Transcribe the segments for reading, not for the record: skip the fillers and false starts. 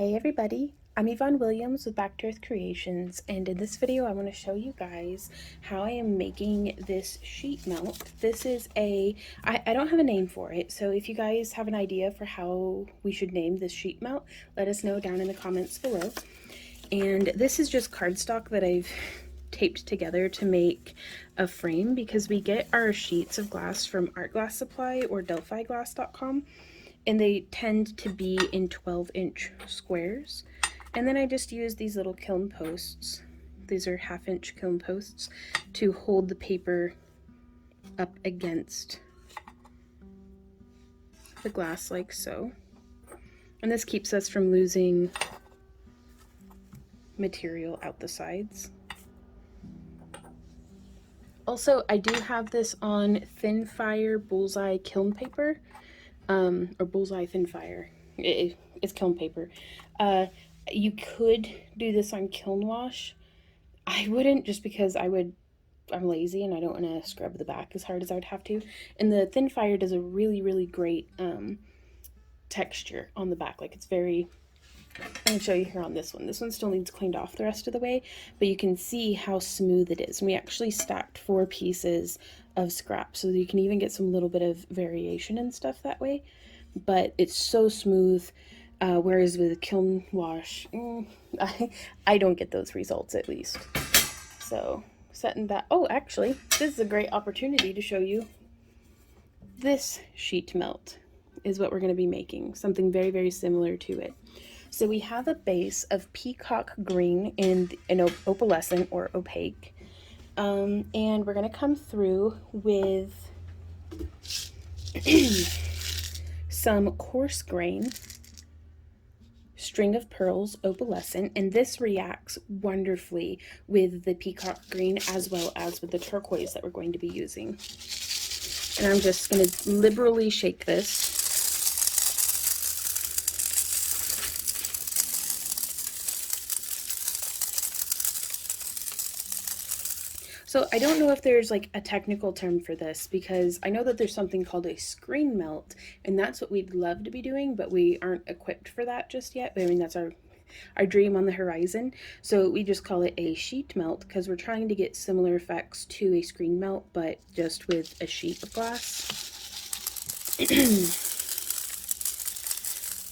Hey everybody, I'm Yvonne Williams with Back to Earth Creations, and in this video I want to show you guys how I am making this sheet melt. This is I don't have a name for it, so if you guys have an idea for how we should name this sheet melt, let us know down in the comments below. And this is just cardstock that I've taped together to make a frame, because we get our sheets of glass from Art Glass Supply or delphiglass.com, and they tend to be in 12-inch squares. And then I just use these little kiln posts. These are 1/2-inch kiln posts to hold the paper up against the glass like so. And this keeps us from losing material out the sides. Also, I do have this on thin fire bullseye kiln paper, or bullseye thin fire. It's kiln paper. You could do this on kiln wash. I wouldn't, just because I'm lazy and I don't want to scrub the back as hard as I would have to. And the thin fire does a really great texture on the back. Like, it's very, I'm gonna show you here on this one. This one still needs cleaned off the rest of the way, but you can see how smooth it is. And we actually stacked 4 pieces of scrap, so that you can even get some little bit of variation and stuff that way. But it's so smooth, whereas with kiln wash, I don't get those results, at least. So setting that, oh, actually, this is a great opportunity to show you this sheet melt is what we're going to be making, something very similar to it. So we have a base of peacock green in an opalescent or opaque, and we're going to come through with some coarse grain string of pearls opalescent, and this reacts wonderfully with the peacock green as well as with the turquoise that we're going to be using. And I'm just going to liberally shake this. So I don't know if there's like a technical term for this, because I know that there's something called a screen melt, and that's what we'd love to be doing, but we aren't equipped for that just yet. I mean, that's our dream on the horizon. So we just call it a sheet melt, because we're trying to get similar effects to a screen melt, but just with a sheet of glass.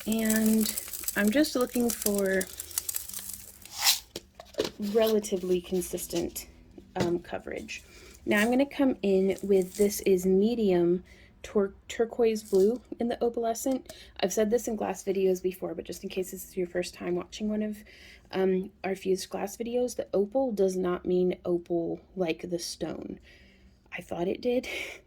And I'm just looking for relatively consistent coverage. Now I'm going to come in with, this is medium turquoise blue in the opalescent. I've said this in glass videos before, but just in case this is your first time watching one of our fused glass videos, the opal does not mean opal like the stone. I thought it did,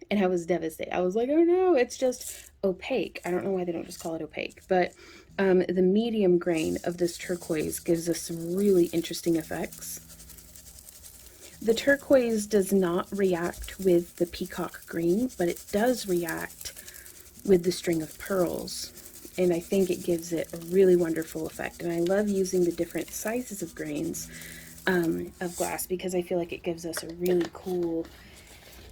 and I was devastated. I was like, oh no, it's just opaque. I don't know why they don't just call it opaque, but the medium grain of this turquoise gives us some really interesting effects. The turquoise does not react with the peacock green, but it does react with the string of pearls, and I think it gives it a really wonderful effect. And I love using the different sizes of grains of glass, because I feel like it gives us a really cool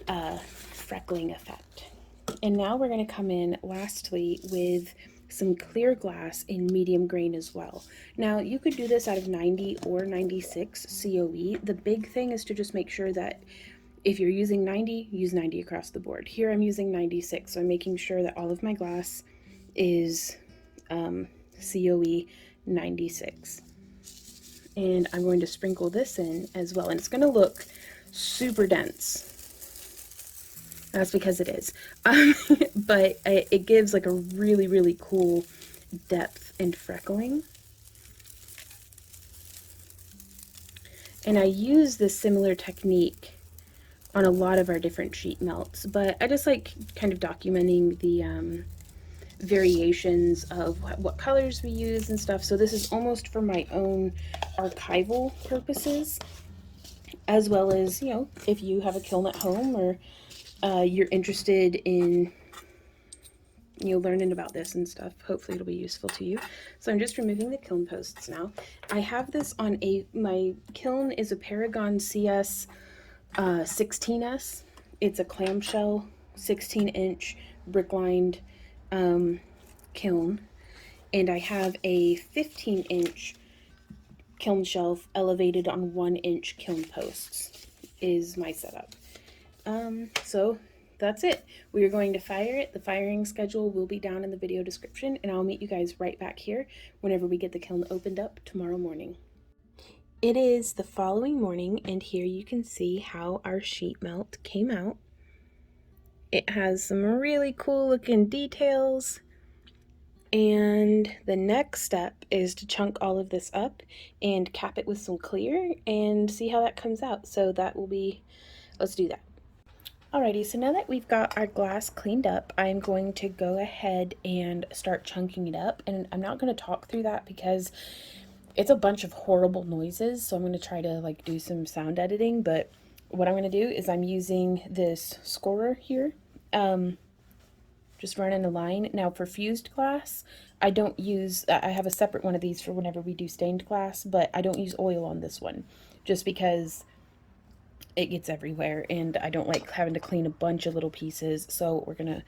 freckling effect. And now we're going to come in lastly with some clear glass in medium grain as well. Now you could do this out of 90 or 96 COE. The big thing is to just make sure that if you're using 90, use 90 across the board. Here I'm using 96, so I'm making sure that all of my glass is COE 96. And I'm going to sprinkle this in as well, and it's going to look super dense. That's because it is. But it gives like a really cool depth and freckling. And I use this similar technique on a lot of our different sheet melts, but I just like kind of documenting the variations of what colors we use and stuff. So this is almost for my own archival purposes, as well as, you know, if you have a kiln at home, or you're interested in, you know, learning about this and stuff, hopefully it'll be useful to you. So I'm just removing the kiln posts now. I have this on my kiln is a Paragon CS 16S. It's a clamshell 16-inch brick lined kiln, and I have a 15-inch kiln shelf elevated on 1-inch kiln posts is my setup. So that's it. We are going to fire it. The firing schedule will be down in the video description, and I'll meet you guys right back here whenever we get the kiln opened up tomorrow morning. It is the following morning, and here you can see how our sheet melt came out. It has some really cool looking details. And the next step is to chunk all of this up and cap it with some clear and see how that comes out. So that will be, let's do that. Alrighty, so now that we've got our glass cleaned up, I'm going to go ahead and start chunking it up. And I'm not going to talk through that because it's a bunch of horrible noises. So I'm going to try to like do some sound editing. But what I'm going to do is I'm using this scorer here. Just running a line. Now for fused glass, I don't use, I have a separate one of these for whenever we do stained glass, but I don't use oil on this one just because it gets everywhere and I don't like having to clean a bunch of little pieces. So we're going to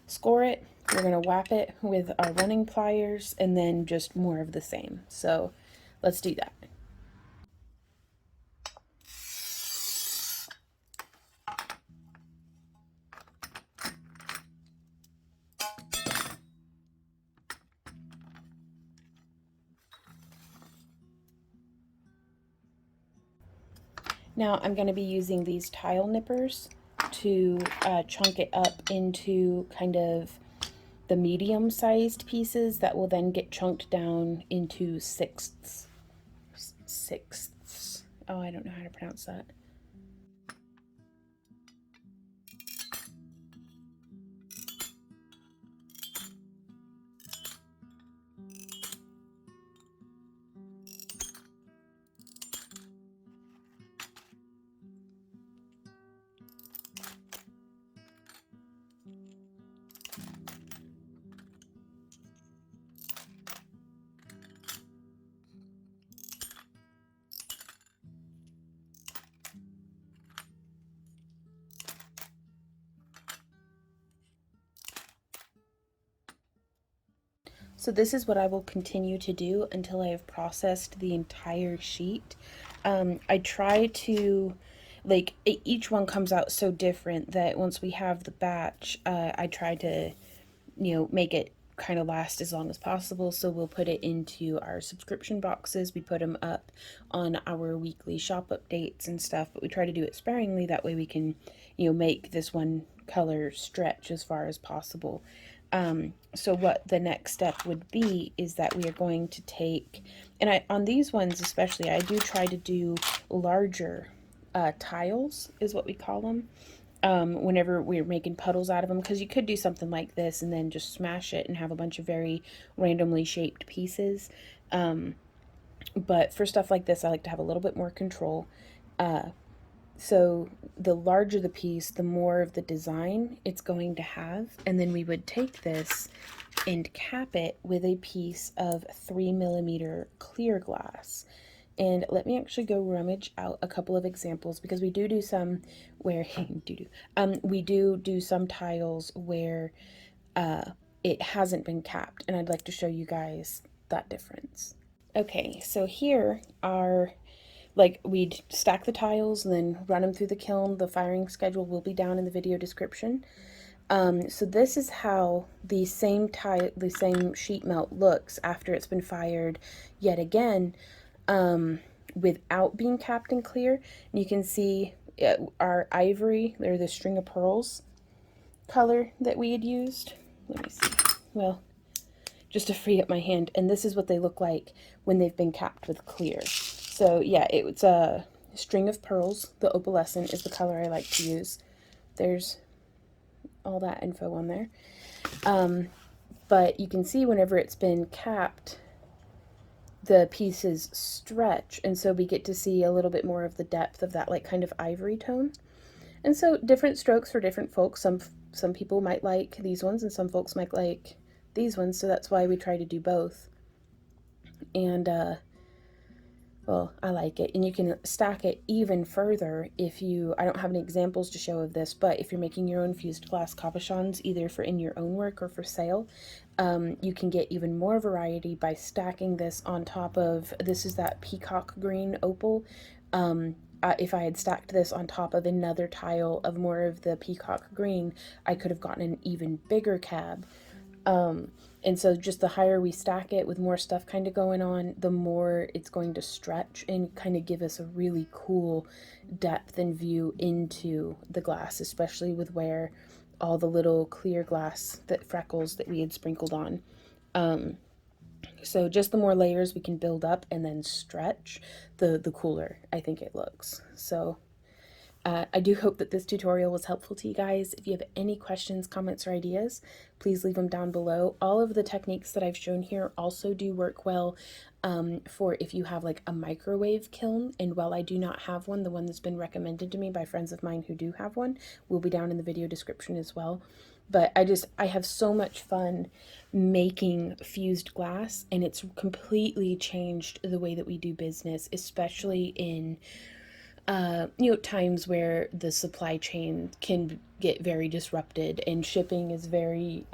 score it, we're going to whap it with our running pliers, and then just more of the same. So let's do that. Now I'm going to be using these tile nippers to chunk it up into kind of the medium-sized pieces that will then get chunked down into sixths. Sixths. Oh, I don't know how to pronounce that. So this is what I will continue to do until I have processed the entire sheet. I try to, like, each one comes out so different that once we have the batch, I try to, you know, make it kind of last as long as possible. So we'll put it into our subscription boxes. We put them up on our weekly shop updates and stuff, but we try to do it sparingly. That way we can, you know, make this one color stretch as far as possible. So what the next step would be is that we are going to take, and on these ones especially, I do try to do larger tiles is what we call them. Whenever we're making puddles out of them, because you could do something like this and then just smash it and have a bunch of very randomly shaped pieces. But for stuff like this, I like to have a little bit more control. So the larger the piece, the more of the design it's going to have. And then we would take this and cap it with a piece of 3mm clear glass. And let me actually go rummage out a couple of examples, because we do some where we do some tiles where it hasn't been capped, and I'd like to show you guys that difference. Okay, so here are, like, we'd stack the tiles and then run them through the kiln. The firing schedule will be down in the video description. So this is how the same sheet melt looks after it's been fired yet again, without being capped and clear. And you can see our ivory, or the string of pearls color that we had used. Let me see. Well, just to free up my hand. And this is what they look like when they've been capped with clear. So yeah, it's a string of pearls. The opalescent is the color I like to use. There's all that info on there. But you can see whenever it's been capped, the pieces stretch, and so we get to see a little bit more of the depth of that, like, kind of ivory tone. And so different strokes for different folks. Some people might like these ones and some folks might like these ones, so that's why we try to do both. And Well, I like it. And you can stack it even further if you, I don't have any examples to show of this, but if you're making your own fused glass cabochons, either for in your own work or for sale, you can get even more variety by stacking this on top of, this is that peacock green opal. If I had stacked this on top of another tile of more of the peacock green, I could have gotten an even bigger cab. And so just the higher we stack it with more stuff kind of going on, the more it's going to stretch and kind of give us a really cool depth and view into the glass, especially with where all the little clear glass that freckles that we had sprinkled on. So just the more layers we can build up and then stretch, the cooler I think it looks. So I do hope that this tutorial was helpful to you guys. If you have any questions, comments, or ideas, please leave them down below. All of the techniques that I've shown here also do work well for if you have like a microwave kiln. And while I do not have one, the one that's been recommended to me by friends of mine who do have one will be down in the video description as well. But I have so much fun making fused glass, and it's completely changed the way that we do business, especially in times where the supply chain can get very disrupted and shipping is very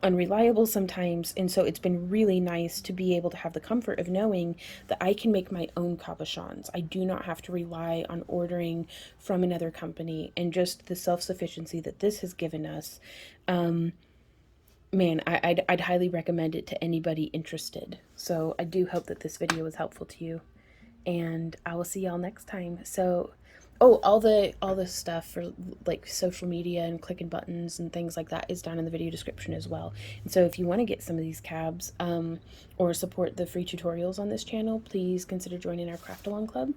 unreliable sometimes. And so it's been really nice to be able to have the comfort of knowing that I can make my own cabochons. I do not have to rely on ordering from another company, and just the self-sufficiency that this has given us. Man, I'd highly recommend it to anybody interested. So I do hope that this video was helpful to you, and I will see y'all next time. So, oh, all the stuff for like social media and clicking buttons and things like that is down in the video description as well. And so if you want to get some of these cabs or support the free tutorials on this channel, please consider joining our craft along club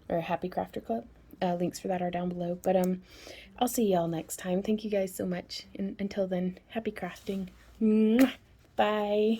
or Happy Crafter Club. Links for that are down below. But I'll see y'all next time. Thank you guys so much, and until then, happy crafting. Bye.